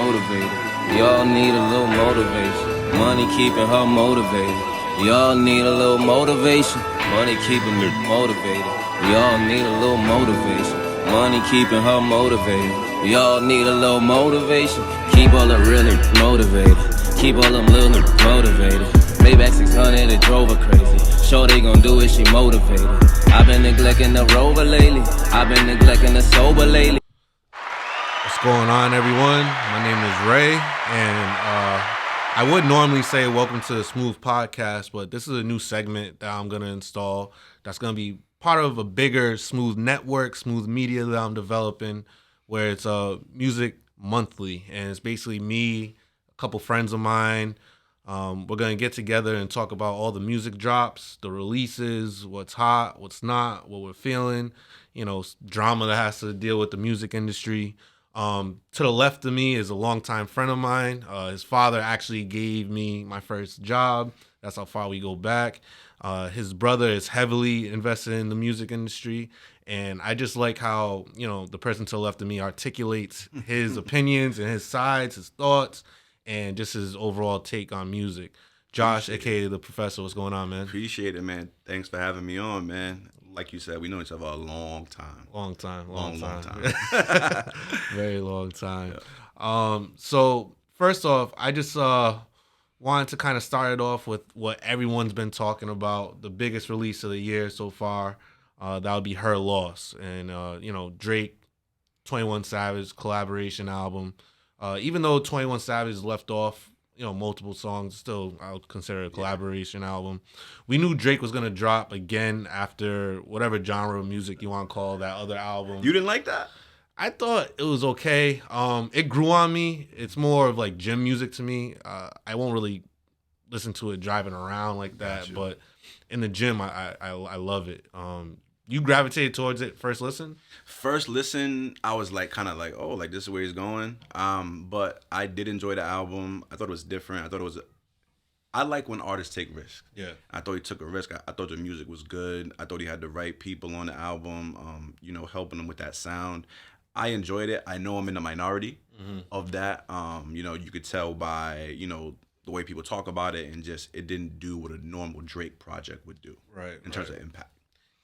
motivated. We all need a little motivation. Money keeping her motivated. We all need a little motivation. Money keeping me motivated. We all need a little motivation. Money keeping her motivated. We all need a little motivation. Keep all the real niggas motivated. Keep all them little niggas motivated. Maybach 600, it drove her crazy. Sure they gon' do it, she motivated. I've been neglecting the rover lately. I've been neglecting the sober lately. What's going on, everyone? My name is Ray, and I would normally say welcome to the Smooth Podcast, but this is a new segment that I'm going to install that's going to be part of a bigger Smooth network, Smooth media that I'm developing, where it's music monthly, and it's basically me, a couple friends of mine. We're going to get together and talk about all the music drops, the releases, what's hot, what's not, what we're feeling, drama that has to deal with the music industry. To the left of me is a longtime friend of mine. His father actually gave me my first job. That's how far we go back. His brother is heavily invested in the music industry. And I just like how, the person to the left of me articulates his opinions and his sides, his thoughts, and just his overall take on music. Josh, a.k.a. The Professor, what's going on, man? Appreciate it, man. Thanks for having me on, man. Like you said, we know each other a long time. Long time. Long Very long time. Yeah. So first off, I just wanted to kind of start it off with what everyone's been talking about, the biggest release of the year so far. That would be Her Loss. And, Drake, 21 Savage collaboration album. Even though 21 Savage left off, multiple songs, still I would consider it a collaboration album. We knew Drake was going to drop again after whatever genre of music you want to call that other album. You didn't like that? I thought it was okay. It grew on me. It's more of like gym music to me. I won't really listen to it driving around like that, but in the gym, I love it. You gravitated towards it first listen? First listen, I was oh, this is where he's going. But I did enjoy the album. I thought it was different. I like when artists take risks. Yeah. I thought he took a risk. I thought the music was good. I thought he had the right people on the album, helping him with that sound. I enjoyed it. I know I'm in the minority of that. You could tell by, the way people talk about it, and just it didn't do what a normal Drake project would do. Right. In terms of impact.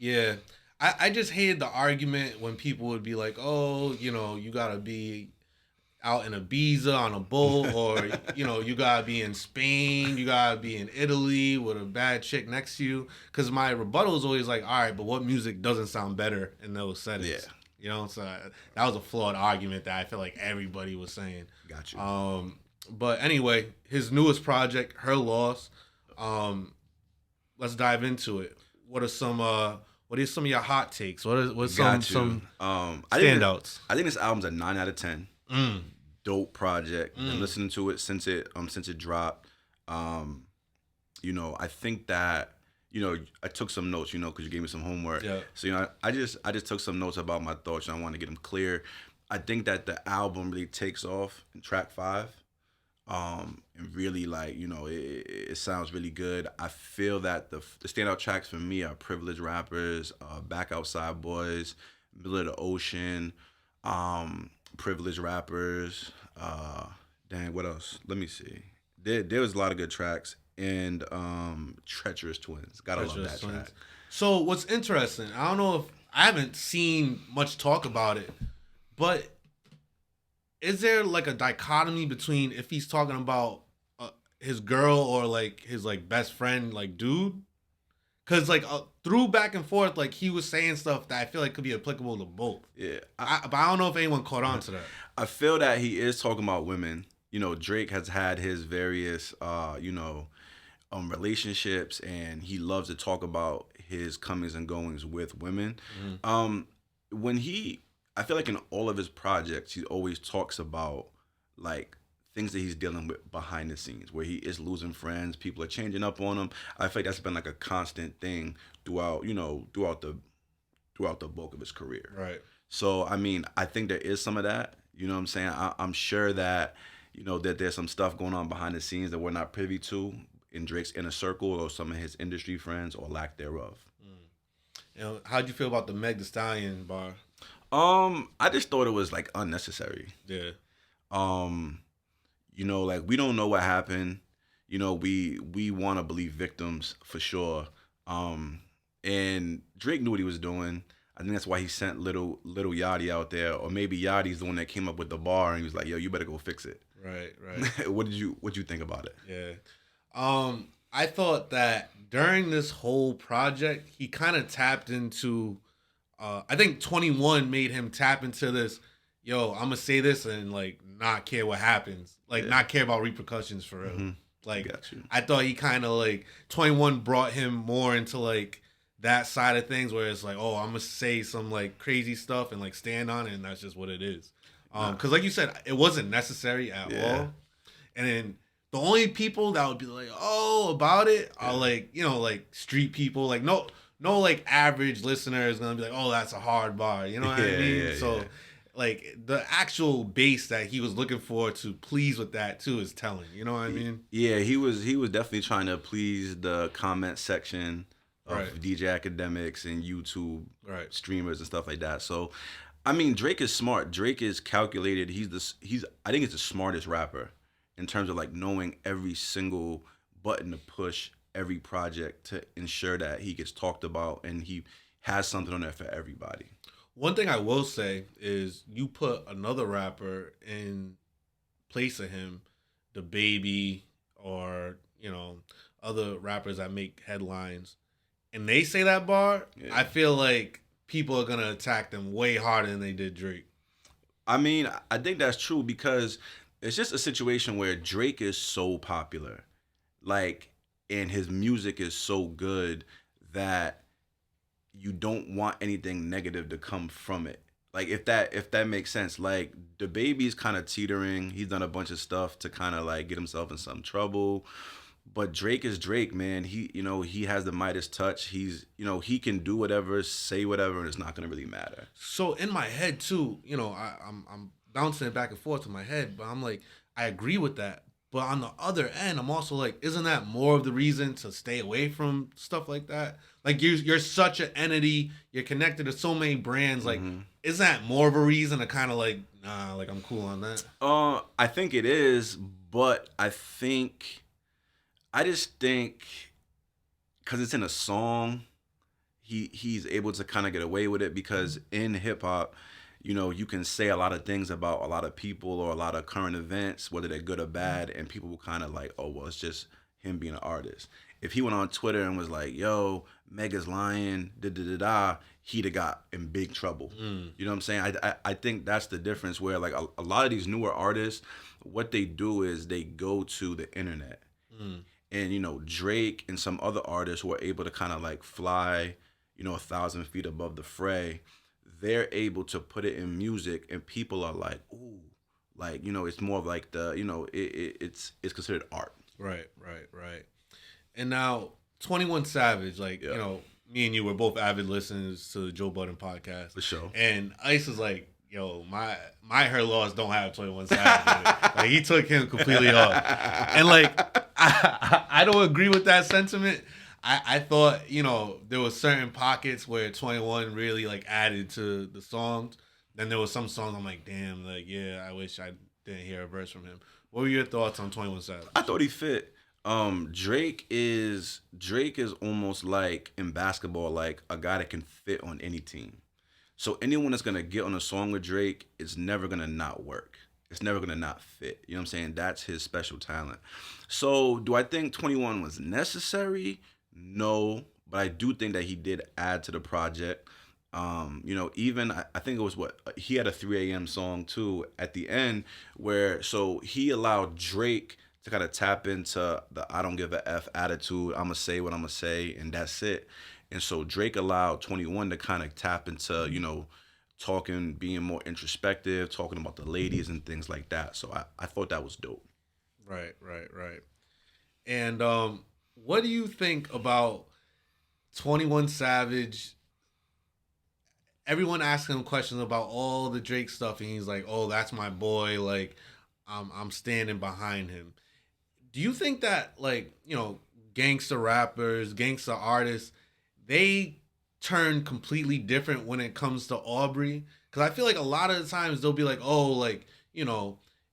Yeah. I just hated the argument when people would be like, oh, you got to be out in Ibiza on a boat, or, you got to be in Spain, you got to be in Italy with a bad chick next to you. Because my rebuttal is always like, all right, but what music doesn't sound better in those settings? Yeah. So that was a flawed argument that I feel like everybody was saying. Got you. But anyway, his newest project, Her Loss. Let's dive into it. What are some of your hot takes? What's some standouts? I think this album's a 9 out of 10. Dope project. Been listening to it since it dropped. I think that I took some notes, because you gave me some homework. Yeah. So I just took some notes about my thoughts, and I want to get them clear. I think that the album really takes off in track 5. And really it sounds really good. I feel that the standout tracks for me are Privileged Rappers, Back Outside Boys, Middle of the Ocean, Privileged Rappers, what else? Let me see. There was a lot of good tracks, and Treacherous Twins. Gotta love that track. So what's interesting, I don't know if I haven't seen much talk about it, but is there like a dichotomy between if he's talking about his girl or like his like best friend, like dude? Because through back and forth, like he was saying stuff that I feel like could be applicable to both. Yeah. But I don't know if anyone caught on to that. I feel that he is talking about women. Drake has had his various, relationships, and he loves to talk about his comings and goings with women. I feel like in all of his projects, he always talks about like things that he's dealing with behind the scenes, where he is losing friends, people are changing up on him. I feel like that's been like a constant thing throughout the bulk of his career. Right. So I think there is some of that. You know what I'm saying? I'm sure that that there's some stuff going on behind the scenes that we're not privy to in Drake's inner circle or some of his industry friends or lack thereof. How'd you feel about the Meg Thee Stallion bar? I just thought it was like unnecessary. Yeah. You know, like we don't know what happened. You know, we want to believe victims for sure. And Drake knew what he was doing. I think that's why he sent little Yachty out there, or maybe Yachty's the one that came up with the bar and he was like, "Yo, you better go fix it." Right, right. What did you think about it? Yeah. I thought that during this whole project, he kind of tapped into I think 21 made him tap into this, yo, I'm gonna say this and like not care what happens. Like not care about repercussions for real. Mm-hmm. Like I thought he kind of like 21 brought him more into like that side of things where it's like, oh, I'm gonna say some like crazy stuff and like stand on it, and that's just what it is. Because like you said, it wasn't necessary at all. And then the only people that would be like, oh, about it are like, you know, like street people. Like no like average listener is gonna be like, oh, that's a hard bar. You know what I mean? So like the actual base that he was looking for to please with that too is telling. You know what I mean? Yeah, he was definitely trying to please the comment section of DJ Academics and YouTube streamers and stuff like that. So, I mean, Drake is smart. Drake is calculated. I think he's the smartest rapper in terms of like knowing every single button to push every project to ensure that he gets talked about and he has something on there for everybody. One thing I will say is you put another rapper in place of him, the Baby or, you know, other rappers that make headlines, and they say that bar, I feel like people are going to attack them way harder than they did Drake. I mean, I think that's true because it's just a situation where Drake is so popular, like, and his music is so good that you don't want anything negative to come from it. Like, if that makes sense. Like, the Baby's kind of teetering. He's done a bunch of stuff to kind of like get himself in some trouble. But Drake is Drake, man. He has the Midas touch. He's, he can do whatever, say whatever, and it's not gonna really matter. So in my head too, I'm bouncing it back and forth in my head, but I'm like, I agree with that. But on the other end, I'm also like, isn't that more of the reason to stay away from stuff like that? Like you're such an entity, you're connected to so many brands. Like, isn't that more of a reason to kind of like, nah, like I'm cool on that? I think it is, but I just think because it's in a song, he's able to kind of get away with it because in hip hop, you can say a lot of things about a lot of people or a lot of current events, whether they're good or bad, and people will kind of like, oh, well, it's just him being an artist. If he went on Twitter and was like, yo, Mega's lying, he'd have got in big trouble. You know what I'm saying? I think that's the difference where like a lot of these newer artists, what they do is they go to the internet. And, Drake and some other artists who are able to kind of like fly, 1,000 feet above the fray, they're able to put it in music and people are like, ooh, like, it's more of like the, it's considered art. Right. And now 21 Savage, like, me and you were both avid listeners to the Joe Budden podcast. For sure. And Ice is like, yo, my hair laws don't have 21 Savage in it. Like, he took him completely off. And like, I don't agree with that sentiment. I thought, there was certain pockets where 21 really like added to the songs. Then there was some songs I'm like, damn, like, yeah, I wish I didn't hear a verse from him. What were your thoughts on 21 Savage? I thought he fit. Drake is almost like in basketball, like a guy that can fit on any team. So anyone that's gonna get on a song with Drake is never gonna not work. It's never gonna not fit. You know what I'm saying? That's his special talent. So do I think 21 was necessary? No, but I do think that he did add to the project. Even I think it was he had a 3 a.m. song too at the end where so he allowed Drake to kind of tap into the I don't give a F attitude. I'm gonna say what I'm gonna say and that's it. And so Drake allowed 21 to kind of tap into, talking, being more introspective, talking about the ladies and things like that. So I thought that was dope. Right. And what do you think about 21 Savage? Everyone asking him questions about all the Drake stuff, and he's like, "Oh, that's my boy. Like, I'm standing behind him." Do you think that, like, gangster rappers, gangster artists, they turn completely different when it comes to Aubrey? Because I feel like a lot of the times they'll be like, "Oh, like,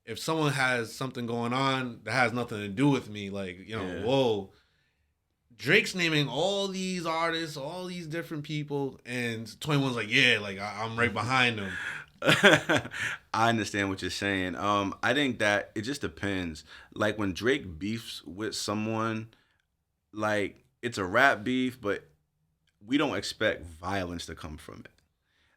if someone has something going on that has nothing to do with me, like, you know, Yeah. whoa, Drake's naming all these artists, all these different people, and 21's like, yeah, like I'm right behind them. I understand what you're saying. I think that it just depends. Like when Drake beefs with someone, like it's a rap beef, but we don't expect violence to come from it.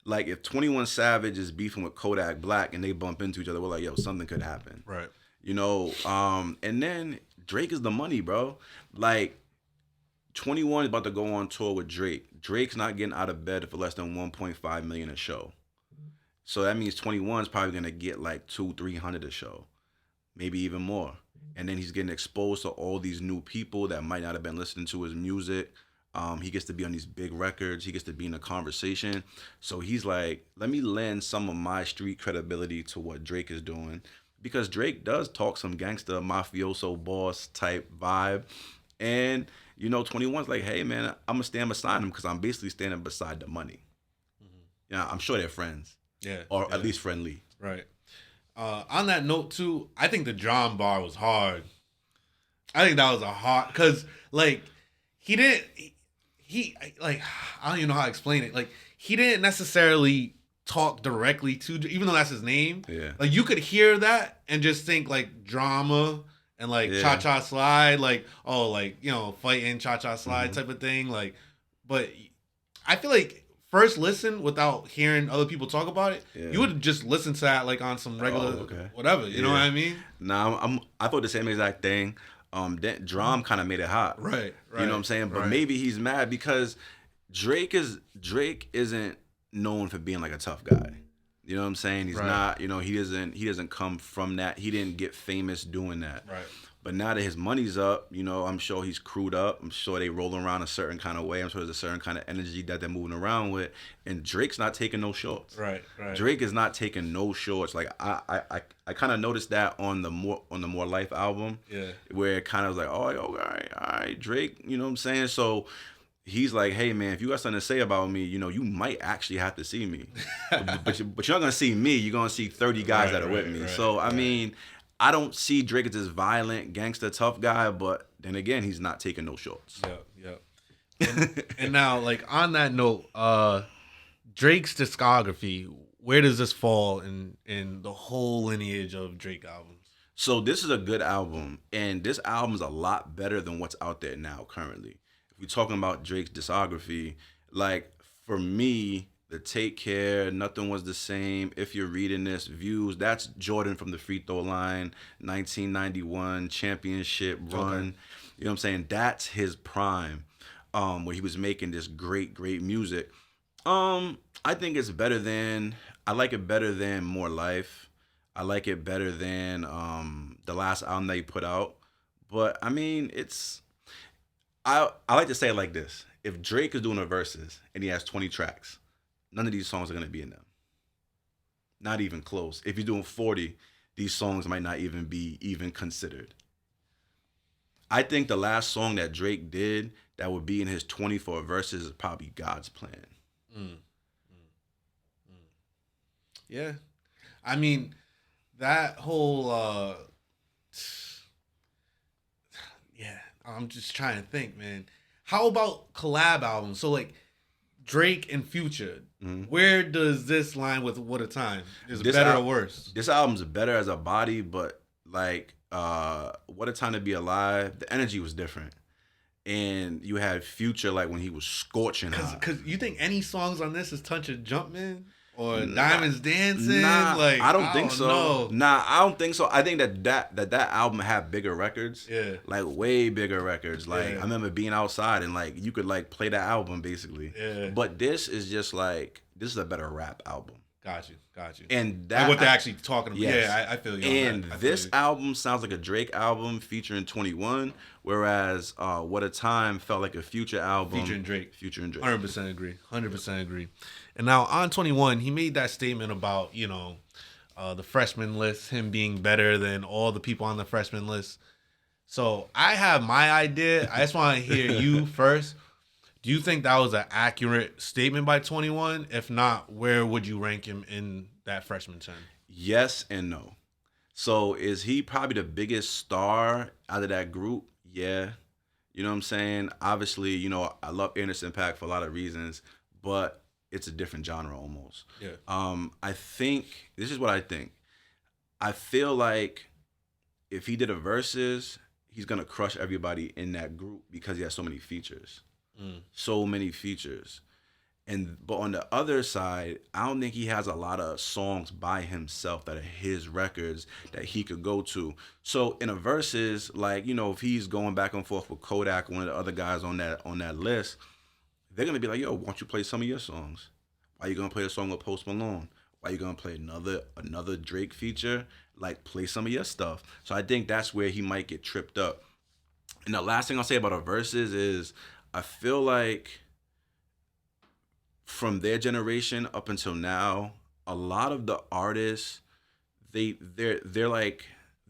Like if 21 Savage is beefing with Kodak Black and they bump into each other, we're like, yo, something could happen. Right. You know, and then Drake is the money, bro. Like 21 is about to go on tour with Drake. Drake's not getting out of bed for less than 1.5 million a show. So that means 21 is probably gonna get like 200-300 a show, maybe even more. And then he's getting exposed to all these new people that might not have been listening to his music. He gets to be on these big records. He gets to be in a conversation. So he's like, let me lend some of my street credibility to what Drake is doing. Because Drake does talk some gangster, mafioso boss type vibe. And, you know, 21's like, hey, man, I'm going to stand beside him because I'm basically standing beside the money. You know, I'm sure they're friends. Yeah. Or at least friendly. Right. On that note, too, I think the John bar was hard. I think that was a hard... Because, like, he didn't... He like, I don't even know how to explain it. Like, he didn't necessarily talk directly to... Even though that's his name. Yeah. Like, you could hear that and just think, like, drama and, like, cha-cha slide. Like, oh, like, you know, fighting cha-cha slide type of thing. Like, but I feel like... First listen without hearing other people talk about it, you would just listen to that like on some regular whatever. You know what I mean? Nah, I thought the same exact thing. That drum kind of made it hot. Right. You know what I'm saying? But maybe he's mad because Drake isn't known for being like a tough guy. You know what I'm saying? He's not, you know, he doesn't come from that. He didn't get famous doing that. Right. But now that his money's up, you know, I'm sure he's crewed up. I'm sure they rolling around a certain kind of way. I'm sure there's a certain kind of energy that they're moving around with. And Drake's not taking no shorts. Right. Drake is not taking no shorts. Like I kind of noticed that on the More Life album. Yeah. Where it kind of was like, oh, all right, Drake. You know what I'm saying? So he's like, hey man, if you got something to say about me, you know, you might actually have to see me. but you're not gonna see me. You're gonna see 30 guys that are with me. So I mean. I don't see Drake as this violent, gangster, tough guy, but then again, he's not taking no shorts. Yep. And now, like, on that note, Drake's discography, where does this fall in the whole lineage of Drake albums? So this is a good album, and this album is a lot better than what's out there now currently. If we're talking about Drake's discography, like, for me... The Take Care, Nothing Was the Same, If You're Reading This, Views, that's Jordan from the Free Throw Line, 1991, Championship Run. Okay. You know what I'm saying? That's his prime, where he was making this great music. I think it's better than, I like it better than More Life. I like it better than the last album that he put out. But, I mean, I like to say it like this. If Drake is doing a verses and he has 20 tracks, none of these songs are going to be in them. Not even close. If you're doing 40, these songs might not even be considered. I think the last song that Drake did that would be in his 24 verses is probably God's Plan. Yeah. I mean, that whole... yeah, I'm just trying to think, man. How about collab albums? So, like, Drake and Future. Where does this line with What a Time? Is it better or worse? This album's better as a body, but like What a Time to Be Alive, the energy was different. And you had Future like when he was scorching hot. Because you think any songs on this is Touch of Jumpman? Or Diamonds Dancing? Nah, like, I don't think so. Know. Nah, I don't think so. I think that album had bigger records. Yeah. Like way bigger records. Like yeah. I remember being outside and like you could like play that album basically. Yeah. But this is just like this is a better rap album. Got you. And that and what they're actually talking about. Yes. Yeah, I feel you. And this album sounds like a Drake album featuring 21, whereas What a Time felt like a Future album featuring Drake. 100% agree. 100% agree. And now on 21, he made that statement about, you know, the freshman list, him being better than all the people on the freshman list. So I have my idea. I just want to hear you first. Do you think that was an accurate statement by 21? If not, where would you rank him in that freshman 10? Yes and no. So is he probably the biggest star out of that group? Yeah. You know what I'm saying? Obviously, I love Anderson .Paak for a lot of reasons, but it's a different genre almost. Yeah. I think this is what I think. I feel like if he did a versus, he's gonna crush everybody in that group because he has so many features. So many features. But on the other side, I don't think he has a lot of songs by himself that are his records that he could go to. So in a versus, like, if he's going back and forth with Kodak, one of the other guys on that list, they're gonna be like, yo, why don't you play some of your songs? Why you gonna play a song with Post Malone? Why you gonna play another Drake feature? Like, play some of your stuff. So I think that's where he might get tripped up. And the last thing I'll say about a versus is I feel like from their generation up until now, a lot of the artists, they're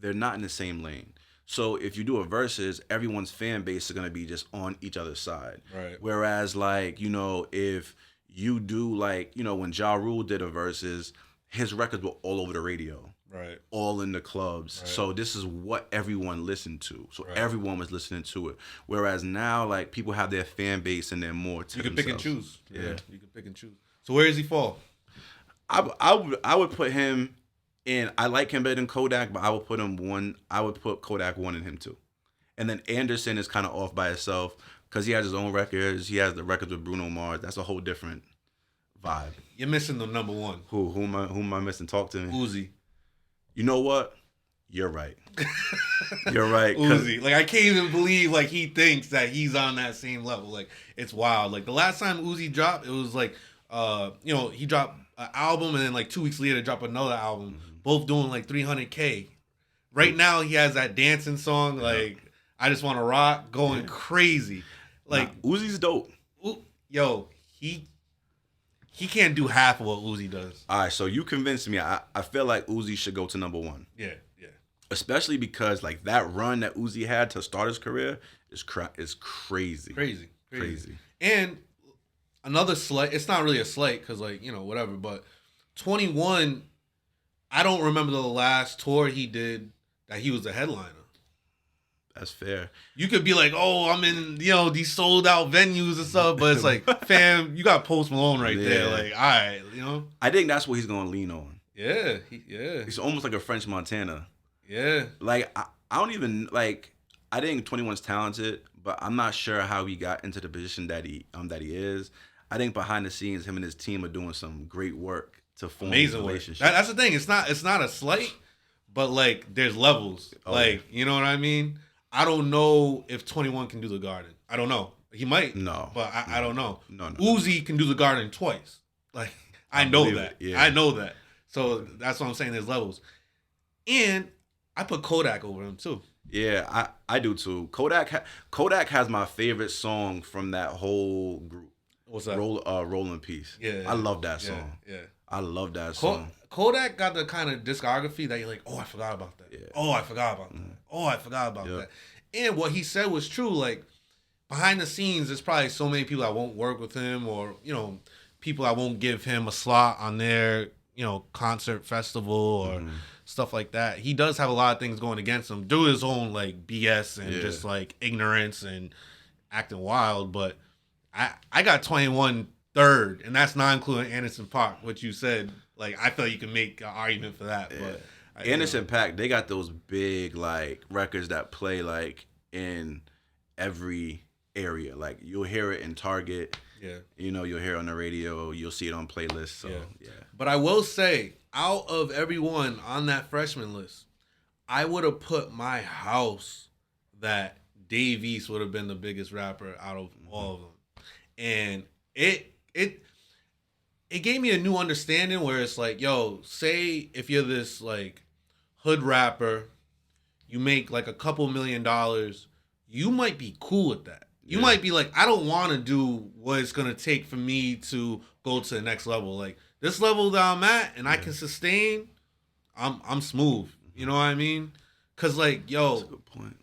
not in the same lane. So if you do a versus, everyone's fan base is gonna be just on each other's side. Right. Whereas if you do when Ja Rule did a versus, his records were all over the radio. Right. All in the clubs. Right. So this is what everyone listened to. So Right. everyone was listening to it. Whereas now, people have their fan base and they're more to You can themselves. pick and choose. Yeah. You can pick and choose. So where does he fall? I would put him in. I like him better than Kodak, but I would put him one. I would put Kodak 1 and him 2. And then Anderson is kind of off by himself because he has his own records. He has the records with Bruno Mars. That's a whole different vibe. You're missing the number one. Who am I missing? Talk to me. Uzi. You know what? You're right. You're right. Uzi. I can't even believe he thinks that he's on that same level. It's wild. The last time Uzi dropped, it was he dropped an album and then 2 weeks later dropped another album, both doing 300K. Right now he has that dancing song, I Just Want to Rock, going crazy. Uzi's dope. Yo, he can't do half of what Uzi does. All right, so you convinced me. I feel like Uzi should go to number 1. Yeah. Especially because that run that Uzi had to start his career is crazy. Crazy. And another slight, it's not really a slight because whatever, but 21, I don't remember the last tour he did that he was a headliner. That's fair. You could be like, oh, I'm in, these sold out venues and stuff, but it's fam, you got Post Malone right there. All right, I think that's what he's going to lean on. Yeah. He's almost like a French Montana. Yeah. I don't even, I think 21's talented, but I'm not sure how he got into the position that he is. I think behind the scenes, him and his team are doing some great work to form a relationship. That's the thing. It's not a slight, but there's levels. You know what I mean? I don't know if 21 can do the Garden. I don't know. He might. No. But I don't know. No. Uzi can do the Garden twice. I know that. Yeah. I know that. So that's what I'm saying. There's levels. And I put Kodak over him too. Yeah, I do too. Kodak has my favorite song from that whole group. What's that? Rolling Peace. Yeah. I love that song. Yeah. I love that song. Kodak got the kind of discography that you're like, oh, I forgot about that. Yeah. Oh, I forgot about that. Oh, I forgot about that. And what he said was true. Behind the scenes, there's probably so many people that won't work with him or, people that won't give him a slot on their, concert festival or stuff like that. He does have a lot of things going against him through his own, BS and just, ignorance and acting wild. But I got 21 third, and that's not including Anderson .Paak, what you said. I feel you can make an argument for that. Yeah. But Anderson .Paak, they got those big records that play in every area. You'll hear it in Target. Yeah. You'll hear it on the radio. You'll see it on playlists. So yeah. But I will say, out of everyone on that freshman list, I would have put my house that Dave East would have been the biggest rapper out of all of them. And it gave me a new understanding where it's say if you're this hood rapper, you make a couple $1 million, you might be cool with that. You might be I don't want to do what it's going to take for me to go to the next level. This level that I'm at and I can sustain, I'm smooth. You know what I mean? Because that's a good point.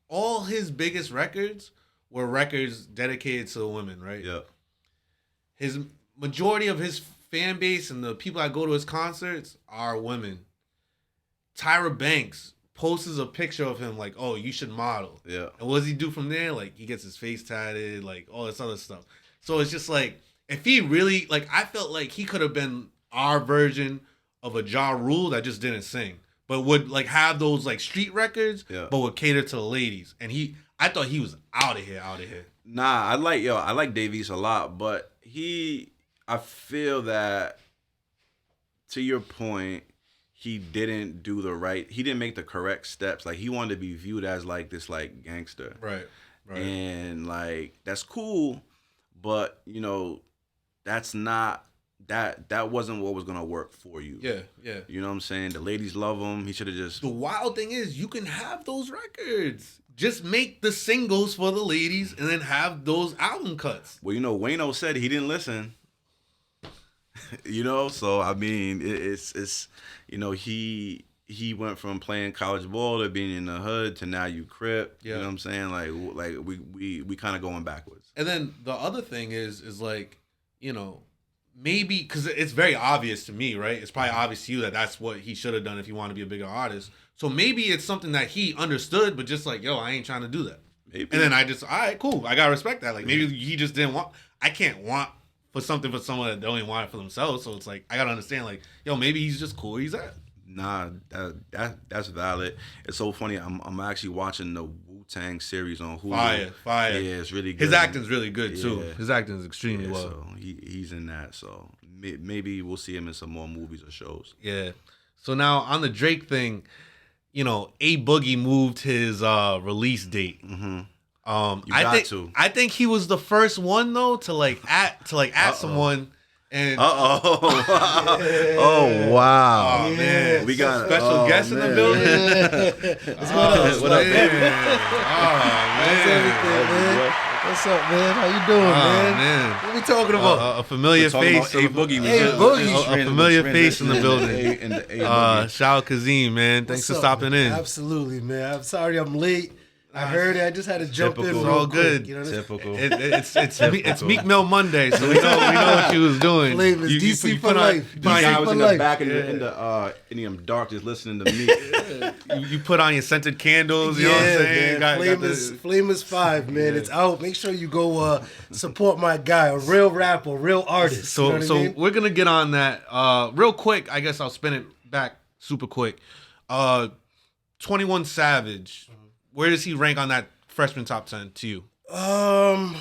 All his biggest records were records dedicated to women, right? Yeah. His majority of his fan base and the people that go to his concerts are women. Tyra Banks posts a picture of him like, oh, you should model. Yeah. And what does he do from there? Like, he gets his face tatted, like all this other stuff. So it's just like, if he really, like, I felt like he could have been our version of a Ja Rule that just didn't sing, but would like have those like street records, but would cater to the ladies. And I thought he was out of here. Nah, I like Dave East a lot, but I feel that, to your point, he didn't make the correct steps. Like, he wanted to be viewed as like this like gangster. Right. And like, that's cool, but you know, that's not that wasn't what was gonna work for you. Yeah. You know what I'm saying? The ladies love him. He should have just. The wild thing is, you can have those records. Just make the singles for the ladies, and then have those album cuts. Well, you know, Wayno said he didn't listen. You know, so I mean, it's you know, he went from playing college ball to being in the hood to now you Crip. You know what I'm saying? Like we kind of going backwards. And then the other thing is like, you know, maybe because it's very obvious to me, right? It's probably obvious to you that that's what he should have done if he wanted to be a bigger artist. So maybe it's something that he understood, but just like, yo, I ain't trying to do that. Maybe. And then I just, all right, cool. I gotta respect that. Like, maybe he just didn't want. I can't want for something for someone that don't even want it for themselves. So it's like, I gotta understand, like, yo, maybe he's just cool where he's at. Nah, that's valid. It's so funny. I'm actually watching the Wu-Tang series on Hulu. Fire. Yeah, it's really good. His acting's really good too. His acting is extremely well. So he's in that. So maybe we'll see him in some more movies or shows. Yeah. So now on the Drake thing, you know, ABoogie moved his release date. Mm-hmm. I think he was the first one though to at someone. And oh wow, man, we got a special guest in the building. What up, baby? That's everything, man. What's up, man? How you doing, man? What we talking about? A familiar face, ABoogie. A familiar face in the building. Shout out Zeem, man. Thanks for stopping in. Absolutely, man. I'm sorry I'm late. I heard it. I just had to jump in. It's all good. You know, typical. It's Meek Mill Monday, so we know what you was doing. Flamerz, DC for life. I was in the back in the dark just listening to me. You put on your scented candles. You know what I'm saying? Flamerz 5, man. It's out. Make sure you go support my guy, a real rapper, a real artist. So we're gonna get on that real quick. I guess I'll spin it back super quick. 21 Savage. Where does he rank on that freshman top 10 to you? And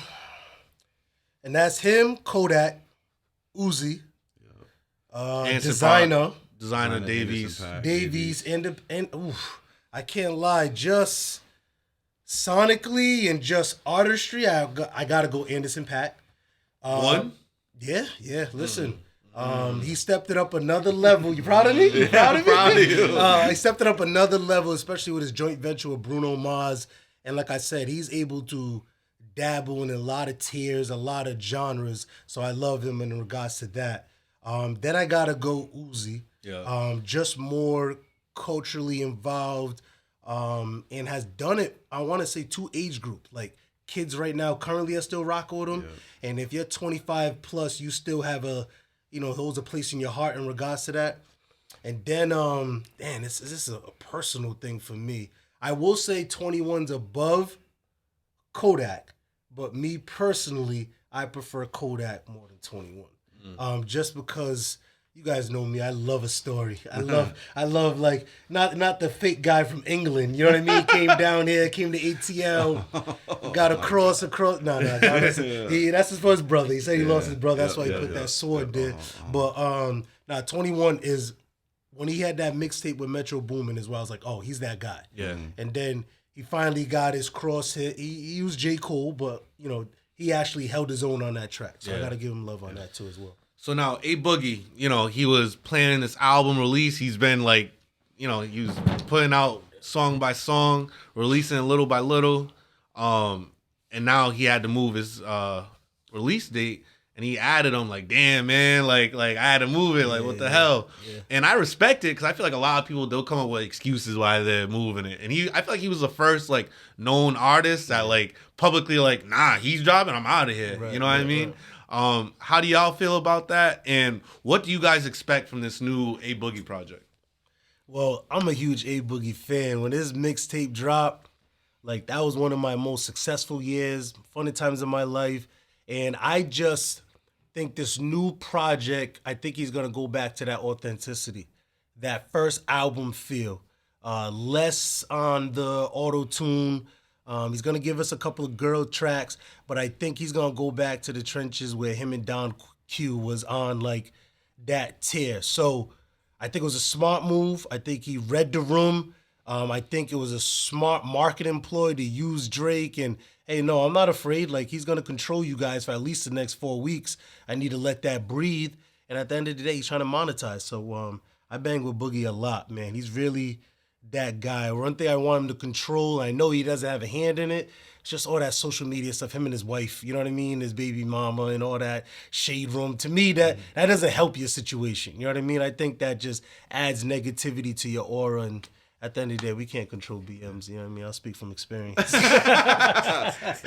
that's him, Kodak, Uzi, Designer, Davies, and I can't lie, just sonically and just artistry, I gotta go Anderson .Paak. One? Yeah. Listen. He stepped it up another level. You proud of me? You proud of me? Proud of you. He stepped it up another level, especially with his joint venture with Bruno Mars. And like I said, he's able to dabble in a lot of tiers, a lot of genres. So I love him in regards to that. Then I gotta go Uzi. Yeah. Just more culturally involved, and has done it, I want to say, 2 age group. Like, kids right now currently are still rocking with him. Yeah. And if you're 25 plus, you still have holds a place in your heart in regards to that. And then, this is a personal thing for me. I will say 21's above Kodak, but me personally, I prefer Kodak more than 21. Just because you guys know me, I love a story. I love like not the fake guy from England. You know what I mean? Came down here, came to ATL, got across. No, that's his first brother. He said he lost his brother. That's why he put that sword there. But 21 is when he had that mixtape with Metro Boomin is where I was like, oh, he's that guy. Yeah. And then he finally got his cross hit. He was J. Cole, but he actually held his own on that track. So I gotta give him love on that too as well. So now ABoogie, he was planning this album release. He's been like, he was putting out song by song, releasing it little by little. And now he had to move his release date, and he added them like, damn, man, like I had to move it. Like, what the hell? Yeah. And I respect it because I feel like a lot of people, they'll come up with excuses why they're moving it. And I feel like he was the first like known artist that like publicly like, nah, he's dropping, I'm out of here. Right, you know what I mean? Right. How do y'all feel about that? And what do you guys expect from this new ABoogie project? Well, I'm a huge ABoogie fan. When his mixtape dropped, like that was one of my most successful years, funny times in my life. And I just think this new project, I think he's gonna go back to that authenticity, that first album feel. Less on the auto-tune. He's gonna give us a couple of girl tracks, but I think he's gonna go back to the trenches where him and Don Q was on like that tier. So I think it was a smart move. I think he read the room. I think it was a smart marketing ploy to use Drake and, hey, no, I'm not afraid. Like, he's going to control you guys for at least the next 4 weeks. I need to let that breathe. And at the end of the day, he's trying to monetize. So I bang with Boogie a lot, man. He's really that guy. One thing I want him to control, I know he doesn't have a hand in it, it's just all that social media stuff, him and his wife, you know what I mean, his baby mama and all that shade room. To me, that doesn't help your situation, you know what I mean? I think that just adds negativity to your aura, and at the end of the day, we can't control BMs, you know what I mean? I'll speak from experience.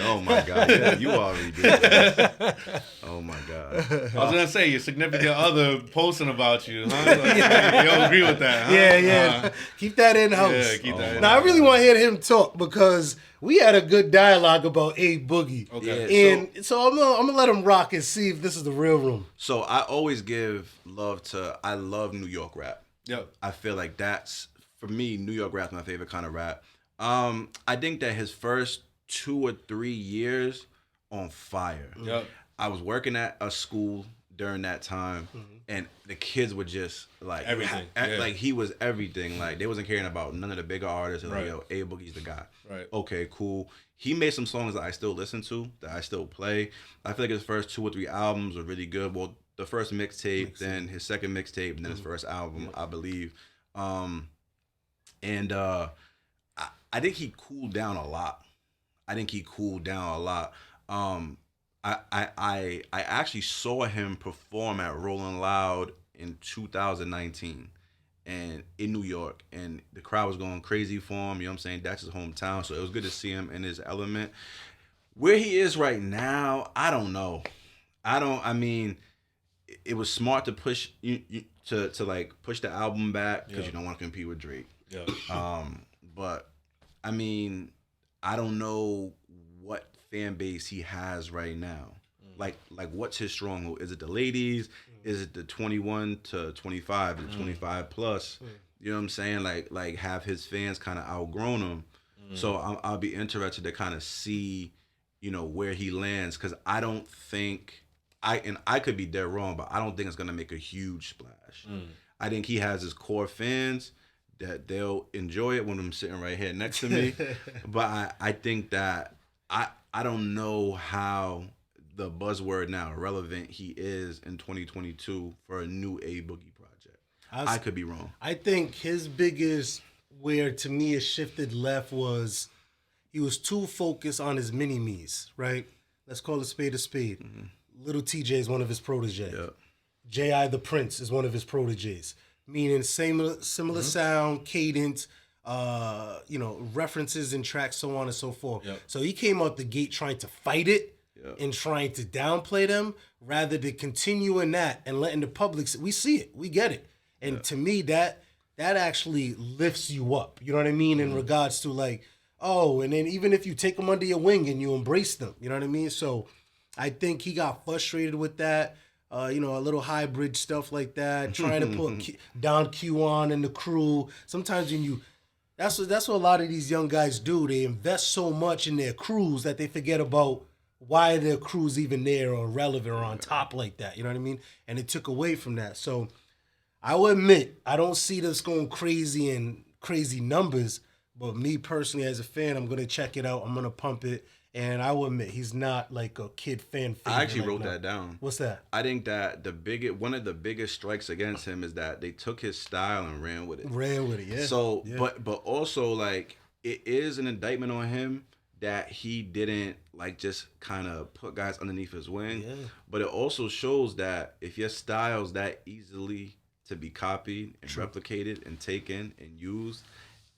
Oh my God, yeah, you already did that. Oh my God. I was going to say, your significant other posting about you, huh? Like, you don't agree with that, huh? Yeah. Keep that in-house. Yeah, keep that in-house. Now, I really want to hear him talk because we had a good dialogue about ABoogie. Okay. And so I'm gonna let him rock and see if this is the real room. So I always give love I love New York rap. Yep. I feel like that's, for me, New York rap's my favorite kind of rap. I think that his first 2 or 3 years on fire. Yep. I was working at a school during that time, and the kids were just like Everything. like he was everything. Like they wasn't caring about none of the bigger artists. Like, yo, ABoogie's the guy. Right. Okay, cool. He made some songs that I still listen to, that I still play. I feel like his first 2 or 3 albums were really good. Well, the first mixtape, then his second mixtape, and then his first album, I believe. I think he cooled down a lot. I actually saw him perform at Rolling Loud in 2019 and in New York, and the crowd was going crazy for him, you know what I'm saying? That's his hometown, so it was good to see him in his element. Where he is right now, I don't know. I mean, it was smart to push to like push the album back because you don't want to compete with Drake. Yeah. But I mean, I don't know what fan base he has right now. Like what's his stronghold? Is it the ladies? Is it the 21 to 25 and 25 plus? You know what I'm saying? Like have his fans kind of outgrown him. So I'll be interested to kind of see, you know, where he lands, because I don't think I could be dead wrong, but I don't think it's gonna make a huge splash. I think he has his core fans that they'll enjoy it when I'm sitting right here next to me. But I think that I don't know how the buzzword now relevant he is in 2022 for a new ABoogie project. I could be wrong. I think his biggest, where to me it shifted left, was he was too focused on his mini-me's, right? Let's call a spade a spade. Little TJ is one of his proteges. Yep. J.I. the Prince is one of his proteges. Meaning similar sound, cadence, references in tracks, so on and so forth. Yep. So he came out the gate trying to fight it and trying to downplay them, rather than continuing that and letting the public we see it, we get it. And to me, that actually lifts you up. You know what I mean? In regards to like, oh, and then even if you take them under your wing and you embrace them, you know what I mean? So I think he got frustrated with that. A little hybrid stuff like that, trying to put Don Q on and the crew. Sometimes when that's what a lot of these young guys do. They invest so much in their crews that they forget about why their crew's even there or relevant or on top like that. You know what I mean? And it took away from that. So I will admit, I don't see this going crazy and crazy numbers, but me personally as a fan, I'm going to check it out. I'm going to pump it. And I will admit, he's not like a kid fan favorite. I actually wrote that down. What's that? I think that one of the biggest strikes against him is that they took his style and ran with it. Yeah. So, but also like it is an indictment on him that he didn't like just kind of put guys underneath his wing. Yeah. But it also shows that if your style's that easily to be copied and replicated and taken and used,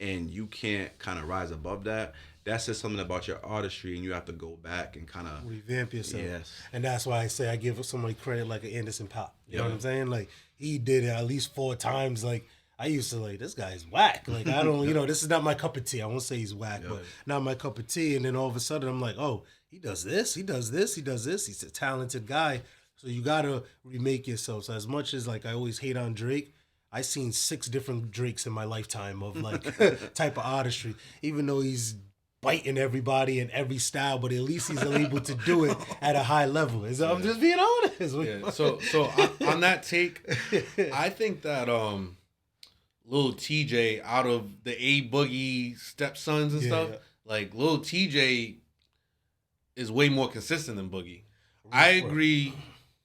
and you can't kind of rise above that, that says something about your artistry, and you have to go back and kind of revamp yourself. Yes. And that's why I say I give somebody credit like an Anderson Paak. You know what I'm saying? Like, he did it at least 4 times. Like, I used to like, this guy's whack. Like, I don't, this is not my cup of tea. I won't say he's whack, but not my cup of tea. And then all of a sudden I'm like, oh, he does this, he does this, he does this. He's a talented guy. So you got to remake yourself. So as much as like I always hate on Drake, I seen 6 different Drakes in my lifetime of like type of artistry, even though he's biting everybody in every style, but at least he's able to do it at a high level. I'm just being honest. Yeah. So on that take, I think that Lil TJ out of the ABoogie stepsons and stuff, like Lil TJ is way more consistent than Boogie. I agree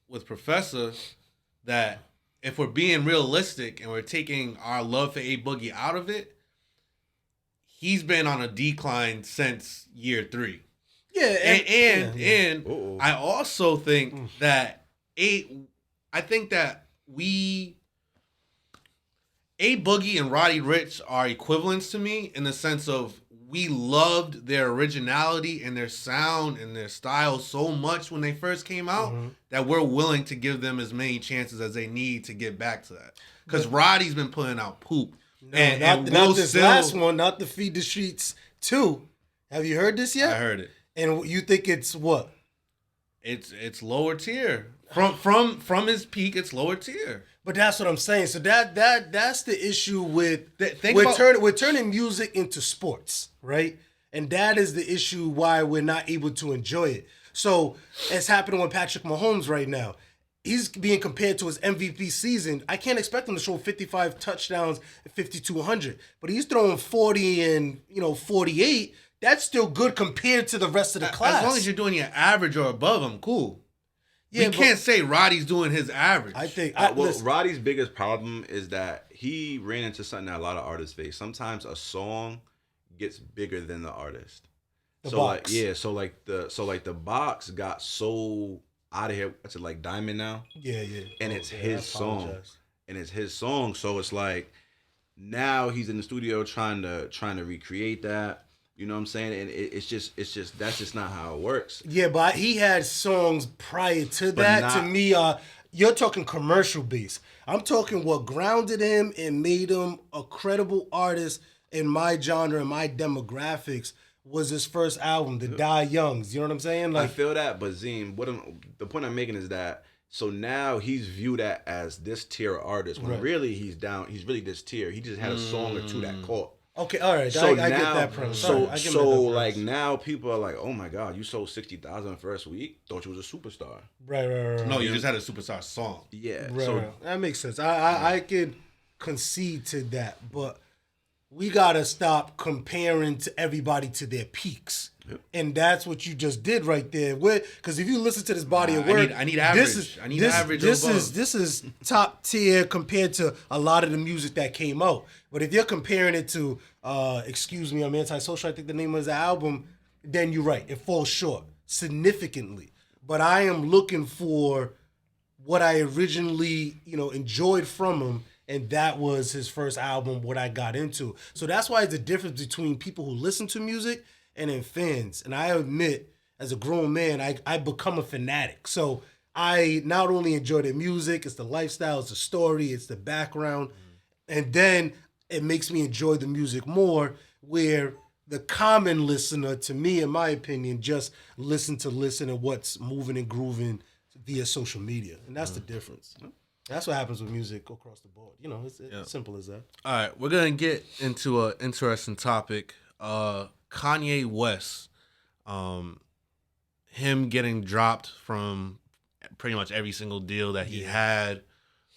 with Professor that if we're being realistic and we're taking our love for ABoogie out of it, he's been on a decline since year 3. Yeah, and I also think that ABoogie and Roddy Ricch are equivalents to me in the sense of we loved their originality and their sound and their style so much when they first came out that we're willing to give them as many chances as they need to get back to that. Because Roddy's been putting out poop. No, not this last one, not the Feed the Streets 2. Have you heard this yet? I heard it. And you think it's what? It's lower tier. From his peak, it's lower tier. But that's what I'm saying. So that's the issue with we're turning music into sports, right? And that is the issue why we're not able to enjoy it. So it's happening with Patrick Mahomes right now. He's being compared to his MVP season. I can't expect him to show 55 touchdowns at 5,200, but he's throwing 40 and 48. That's still good compared to the rest of the class. As long as you're doing your average or above, I'm cool. Yeah, we can't say Roddy's doing his average. I think Roddy's biggest problem is that he ran into something that a lot of artists face. Sometimes a song gets bigger than the artist. The box. The box got so out of here. What's it like Diamond now? Yeah. And it's his song. And it's his song. So it's like now he's in the studio trying to recreate that. You know what I'm saying? And it's just that's just not how it works. Yeah, but he had songs prior to that. To me, you're talking commercial base. I'm talking what grounded him and made him a credible artist in my genre and my demographics was his first album, The Die Youngs. You know what I'm saying? Like, I feel that, but Zeem, the point I'm making is that so now he's viewed as this tier artist when really he's down. He's really this tier. He just had a song or two that caught. Okay, all right. So I now, get that premise. Like now people are like, oh my God, you sold 60,000 first week. Thought you was a superstar. Right. No, you just had a superstar song. Yeah. Right. That makes sense. I could concede to that, but we gotta stop comparing to everybody to their peaks. Yep. And that's what you just did right there. Because if you listen to this body of work, I need average. This is top tier compared to a lot of the music that came out. But if you're comparing it to, excuse me, I'm Antisocial, I think the name of the album, then you're right. It falls short significantly. But I am looking for what I originally, enjoyed from him. And that was his first album, what I got into. So that's why it's a difference between people who listen to music and then fans. And I admit, as a grown man, I become a fanatic. So I not only enjoy the music, it's the lifestyle, it's the story, it's the background. And then it makes me enjoy the music more, where the common listener, to me, in my opinion, just listen and what's moving and grooving via social media. And that's the difference. That's what happens with music across the board. It's simple as that. All right, we're going to get into an interesting topic. Kanye West, him getting dropped from pretty much every single deal that he had,